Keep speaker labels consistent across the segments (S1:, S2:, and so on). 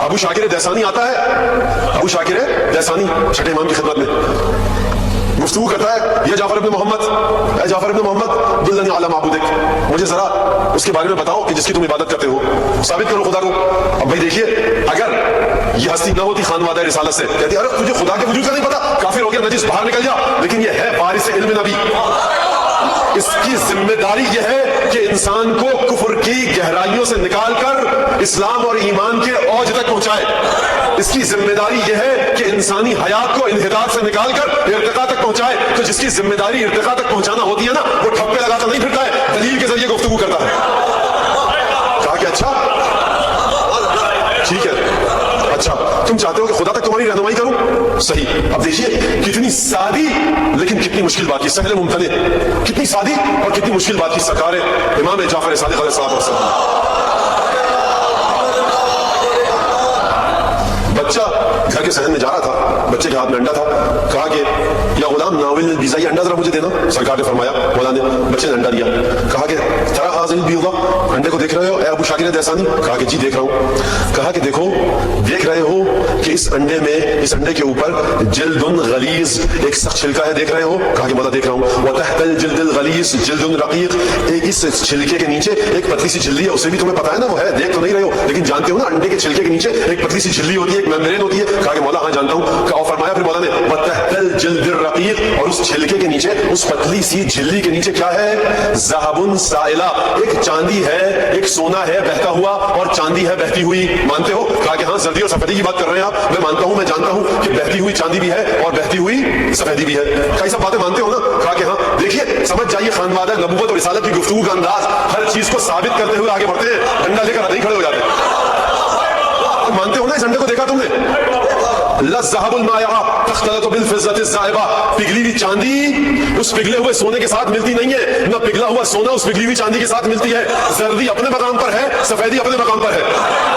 S1: ابو شاکر دیسانی آتا ہے, ابو شاکر دیسانی چھٹے امام کی خدمت میں گفتگو کرتا ہے, یا جعفر ابن محمد, اے جعفر ابن محمد دلنی علی معبودک, مجھے ذرا اس کے بارے میں بتاؤ کہ جس کی تم عبادت کرتے ہو, ثابت کرو خدا کو. اب بھائی دیکھیے, اگر یہ ہستی نہ ہوتی خانوادہ رسالت سے, کہتی ارے تجھے خدا کے وجود کا نہیں پتا, کافر ہو گیا, نجس, باہر نکل جا. لیکن یہ ہے وارث علم نبی, اس کی ذمہ داری یہ ہے کہ انسان کو کفر کی گہرائیوں سے نکال کر اسلام اور ایمان کے اوج تک پہنچائے. اس کی ذمہ داری یہ ہے کہ انسانی حیات کو انحطاط سے نکال کر ارتقاء تک پہنچائے. تو جس کی ذمہ داری ارتقاء تک پہنچانا ہوتی ہے نا, وہ ٹھپے لگاتا نہیں پھرتا ہے, دلیل کے ذریعے گفتگو کرتا ہے. کہا کہ اچھا ٹھیک ہے, اچھا تم چاہتے ہو کہ خدا تک تمہاری رہنمائی کروں, صحیح. اب دیکھیے کتنی سادی لیکن کتنی مشکل بات کی, سہل ممتنع, کتنی سادی اور کتنی مشکل بات کی. سرکار امام جعفر صادق علیہ السلام, بچہ گھر کے صحن میں جا رہا تھا, بچے کے ہاتھ میں انڈا تھا. کہا کہ یا غلام ناول البیضہ, یہ انڈا ذرا مجھے دینا. سرکار نے فرمایا, مولانا نے, بچے نے انڈا دیا. کہا کہ ترا حاضر البیضہ, انڈے کو دیکھ رہے ہو اے ابو شاکر دیسانی؟ کہا کہ جی دیکھ رہا ہوں. کہا کہ دیکھو, دیکھ رہے ہو کہ اس انڈے میں, اس انڈے کے اوپر جلد غلیظ, ایک سخت چھلکا ہے, دیکھ رہے ہو؟ کہا کہ مولا دیکھ رہا ہوں. وتحت الجلد الغلیظ جلد رقیق, ایک اس چھلکے کے نیچے ایک پتلی سی جھلی ہے, اسے بھی تمہیں پتا ہے نا وہ ہے, دیکھ تو نہیں رہے ہو لیکن جانتے ہو نا انڈے کے چھلکے کے نیچے ایک پتلی سی جھلی ہوتی ہے, ایک ممبرین ہوتی ہے. کہا کہ مولا ہاں جانتا ہوں. کہا فرمایا پھر مولا نے وتحت الجلد الرقیق, اور اس چھلکے کے نیچے, اس پتلی سی جھلی کے نیچے کیا ہے؟ ذهب سائلہ, ایک چاندی ہے, ایک سونا ہے بہتا ہوا, اور چاندی ہے بہتی ہوئی. مانتے ہو؟ کہا کہ ہاں زردی اور سفیدی کی بات کر رہے ہیں آپ, میں مانتا ہوں, میں جانتا ہوں کہ بہتی ہوئی چاندی بھی ہے اور بہتی ہوئی سفیدی بھی ہے. کئی سب باتیں مانتے ہو نا؟ کہا کہ ہاں. دیکھیے سمجھ جائیے خانوادہ نبوت اور رسالت کی گفتگو کا انداز, ہر چیز کو ثابت کرتے ہوئے آگے بڑھتے ہیں, ڈنڈا لے کر نہیں کھڑے ہو جاتے. مانتے ہو نا اس انڈے کو دیکھا تم نے؟ للذهب المائعہ تختلط بالفضة الزائبہ, پگھلی ہوئی چاندی اس پگھلے ہوئے سونے کے ساتھ ملتی نہیں ہے, نہ پگھلا ہوا سونا اس پگھلی ہوئی چاندی کے ساتھ ملتی ہے. زردی اپنے مقام پر ہے, سفیدی اپنے مقام پر ہے.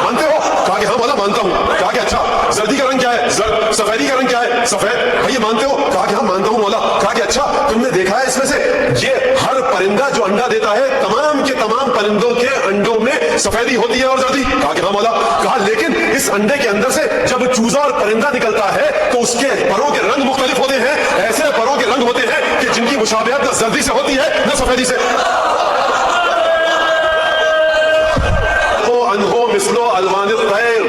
S1: مانتے ہو؟ کہا کہ ہاں مولا مانتا ہوں. کہا کہ اچھا زردی کا رنگ کیا ہے؟ زرد. سفیدی کا رنگ کیا ہے؟ سفید. بھائی مانتے ہو؟ کہا کہ ہاں مانتا ہوں مولا. کہا کہ اچھا تم نے دیکھا ہے اس میں سے یہ ہر پرندہ جو انڈا دیتا ہے, تمام کے تمام پرندوں کے انڈوں میں سفیدی ہوتی ہے اور زردی؟ کہا کہ ہاں مولا. کہا لیکن اس انڈے کے اندر سے جب چوزا اور پرندہ نکلتا ہے تو اس کے پروں کے رنگ مختلف ہوتے ہیں. ایسے پروں کے رنگ ہوتے ہیں کہ جن کی مشابہت نہ زردی سے ہوتی ہے نہ سفیدی سے. مثلو الوان الطیر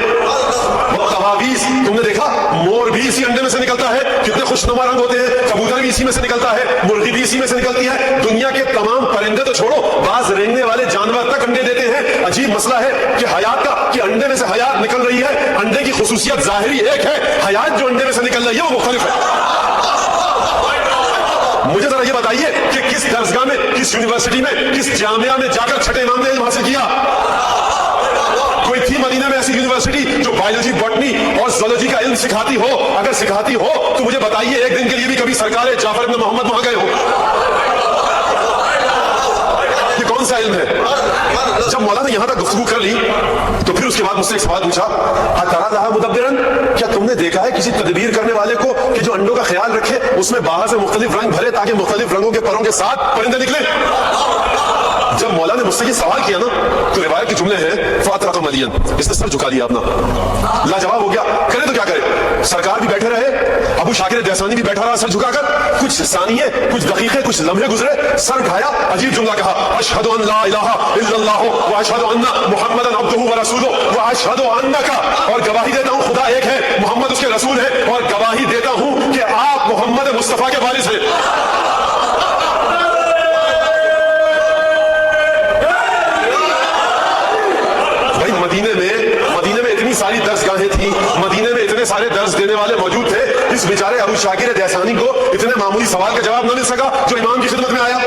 S1: والطواویس, تم نے دیکھا مور بھی اسی انڈے میں سے نکلتا ہے, کتنے خوشنما رنگ ہوتے ہیں. کبوتر بھی اسی میں سے نکلتا ہے, مرغی بھی اسی میں سے نکلتی ہے. دنیا کے تمام پرندے تو چھوڑو, بعض رینگنے والے جانور تک انڈے دیتے ہیں. عجیب مسئلہ ہے کہ حیات کا, کہ انڈے میں سے حیات نکل رہی ہے. انڈے کی خصوصیت ظاہری ایک ہے, حیات جو انڈے میں سے نکل رہی ہے وہ مختلف ہے. مجھے ذرا یہ بتائیے کہ کس درسگاہ میں, کس یونیورسٹی میں, کس جامعہ میں جا کر چھٹے امام نے علم حاصل کیا؟ کوئی تھی مدینہ میں ایسی یونیورسٹی جو بایولوجی, باٹنی اور زولوجی کا علم سکھاتی ہو؟ اگر سکھاتی ہو تو مجھے بتائیے ایک دن کے لیے بھی کبھی سرکار جعفر ابن محمد وہاں گئے ہو؟ یہ کون سا علم ہے؟ جب مولانا نے یہاں تک گفتگو کر لی تو پھر اس کے بعد مجھ سے ایک سوال پوچھا, اترا لہا مدبرن, کیا تم نے دیکھا ہے کسی تدبیر کرنے والے کو کہ جو انڈوں کا خیال رکھے, اس میں باہر سے مختلف رنگ بھرے تاکہ مختلف رنگوں کے پروں کے ساتھ پرندے نکلے؟ جب مولا نے مجھ سے یہ سوال کیا نا تو روایت کے جملے ہیں فاطرۃ ملین, اس نے سر جھکا لیا اپنا, لاجواب ہو گیا. کرے تو کیا کرے, سرکار بھی بیٹھے رہے, ابو شاکر دیسانی بھی بیٹھا رہا سر جھکا کر. کچھ ثانیے, کچھ دقیقے, کچھ لمحے گزرے, سر اٹھایا, عجیب جملہ کہا, اشہد ان لا الہ الا اللہ واشہد ان محمدا عبدہ ورسولہ واشہد انک, اور گواہی دیتا ہوں خدا ایک ہے, محمد اس کے رسول ہے, اور گواہی دیتا ہوں کہ آپ محمد مصطفیٰ کے وارث ہیں. مدینے میں اتنی ساری درسگاہیں تھیں, مدینے میں اتنے سارے درس دینے والے موجود تھے, اس بیچارے ابو شاکر دیسانی کو اتنے معمولی سوال کا جواب نہ مل سکا جو امام کی خدمت میں آیا.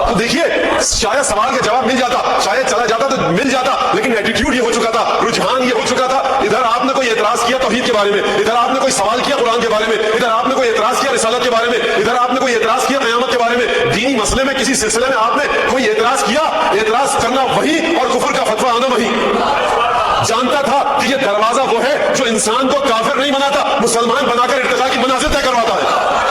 S1: تو دیکھیے شاید سوال کا جواب مل جاتا, شاید چلا جاتا تو مل جاتا, لیکن ایٹیٹیوڈ یہ ہو چکا تھا, رجحان یہ ہو چکا تھا. ادھر آپ نے کوئی اعتراض کیا توحید کے بارے میں, ادھر آپ نے کوئی سوال کیا قرآن کے بارے میں, ادھر آپ نے کوئی اعتراض کیا رسالت کے بارے میں, ادھر آپ نے کوئی اعتراض کیا قیامت کے بارے میں. دینی مسئلے میں کسی سلسلے میں آپ نے کوئی اعتراض کیا, اعتراض کرنا وہی اور کفر کا فتویٰ آنا وہی. جانتا تھا کہ یہ دروازہ وہ ہے جو انسان کو کافر نہیں بناتا, مسلمان بنا کر ارتقاء کی منازل طے کرواتا ہے.